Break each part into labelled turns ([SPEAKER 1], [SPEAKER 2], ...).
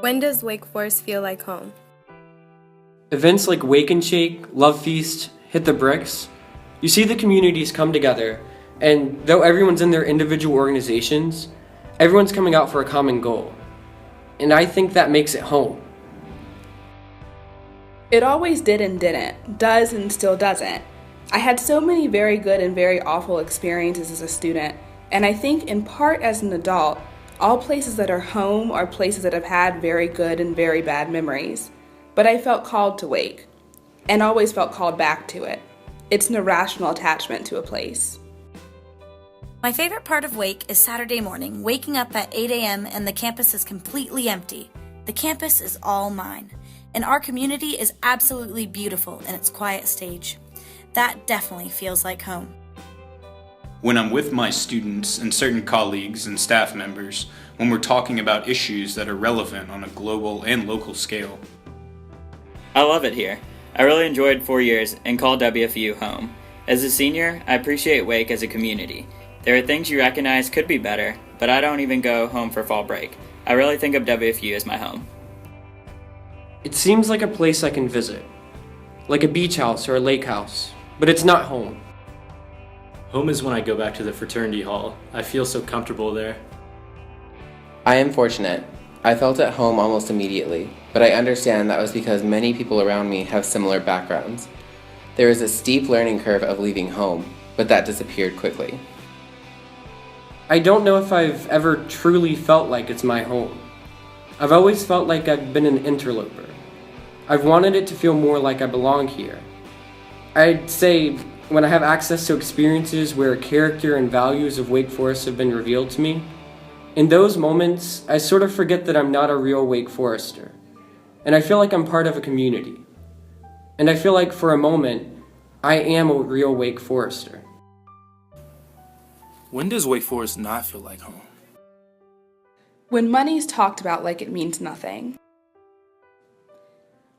[SPEAKER 1] When does Wake Forest feel like home?
[SPEAKER 2] Events like Wake and Shake, Love Feast, Hit the Bricks, you see the communities come together, and though everyone's in their individual organizations, everyone's coming out for a common goal. And I think that makes it home.
[SPEAKER 3] It always did and didn't, does and still doesn't. I had so many very good and very awful experiences as a student, and I think in part as an adult, all places that are home are places that have had very good and very bad memories. But I felt called to Wake, and always felt called back to it. It's an irrational attachment to a place.
[SPEAKER 4] My favorite part of Wake is Saturday morning, waking up at 8 a.m. and the campus is completely empty. The campus is all mine, and our community is absolutely beautiful in its quiet stage. That definitely feels like home.
[SPEAKER 5] When I'm with my students and certain colleagues and staff members, when we're talking about issues that are relevant on a global and local scale.
[SPEAKER 6] I love it here. I really enjoyed 4 years and call WFU home. As a senior, I appreciate Wake as a community. There are things you recognize could be better, but I don't even go home for fall break. I really think of WFU as my home.
[SPEAKER 2] It seems like a place I can visit, like a beach house or a lake house, but it's not home.
[SPEAKER 7] Home is when I go back to the fraternity hall. I feel so comfortable there.
[SPEAKER 8] I am fortunate. I felt at home almost immediately, but I understand that was because many people around me have similar backgrounds. There is a steep learning curve of leaving home, but that disappeared quickly.
[SPEAKER 2] I don't know if I've ever truly felt like it's my home. I've always felt like I've been an interloper. I've wanted it to feel more like I belong here. I'd say when I have access to experiences where character and values of Wake Forest have been revealed to me, in those moments, I sort of forget that I'm not a real Wake Forester. And I feel like I'm part of a community. And I feel like for a moment, I am a real Wake Forester.
[SPEAKER 9] When does Wake Forest not feel like home?
[SPEAKER 3] When money's talked about like it means nothing.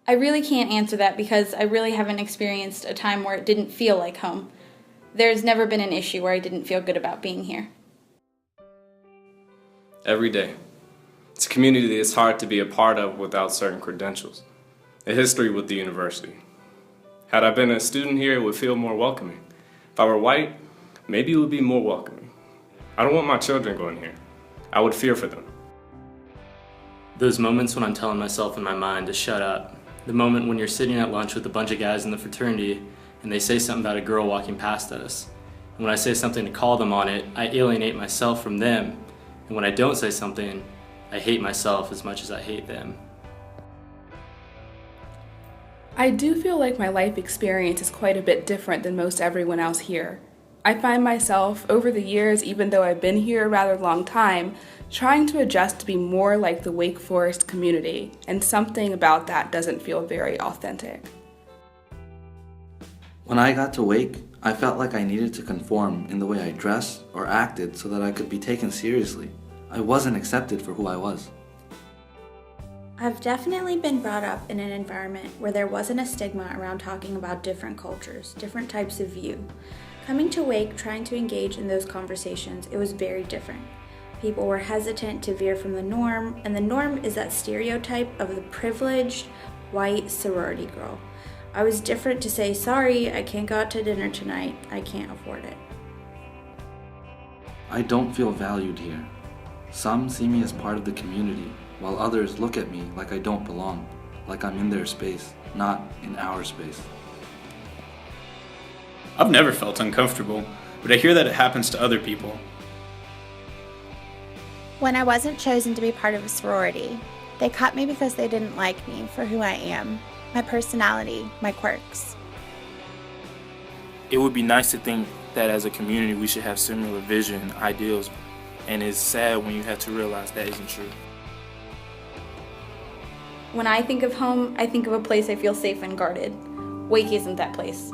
[SPEAKER 10] I really can't answer that because I really haven't experienced a time where it didn't feel like home. There's never been an issue where I didn't feel good about being here.
[SPEAKER 11] Every day. It's a community that it's hard to be a part of without certain credentials. A history with the university. Had I been a student here, it would feel more welcoming. If I were white, maybe it would be more welcoming. I don't want my children going here. I would fear for them.
[SPEAKER 7] Those moments when I'm telling myself in my mind to shut up. The moment when you're sitting at lunch with a bunch of guys in the fraternity and they say something about a girl walking past us. And when I say something to call them on it, I alienate myself from them. And when I don't say something, I hate myself as much as I hate them.
[SPEAKER 3] I do feel like my life experience is quite a bit different than most everyone else here. I find myself, over the years, even though I've been here a rather long time, trying to adjust to be more like the Wake Forest community, and something about that doesn't feel very authentic.
[SPEAKER 12] When I got to Wake, I felt like I needed to conform in the way I dressed or acted so that I could be taken seriously. I wasn't accepted for who I was.
[SPEAKER 13] I've definitely been brought up in an environment where there wasn't a stigma around talking about different cultures, different types of view. Coming to Wake, trying to engage in those conversations, it was very different. People were hesitant to veer from the norm, and the norm is that stereotype of the privileged, white sorority girl. I was different to say, sorry, I can't go out to dinner tonight, I can't afford it.
[SPEAKER 12] I don't feel valued here. Some see me as part of the community, while others look at me like I don't belong, like I'm in their space, not in our space.
[SPEAKER 5] I've never felt uncomfortable, but I hear that it happens to other people.
[SPEAKER 14] When I wasn't chosen to be part of a sorority, they cut me because they didn't like me for who I am, my personality, my quirks.
[SPEAKER 9] It would be nice to think that as a community we should have similar vision, ideals, and it's sad when you have to realize that isn't true.
[SPEAKER 10] When I think of home, I think of a place I feel safe and guarded. Wake isn't that place.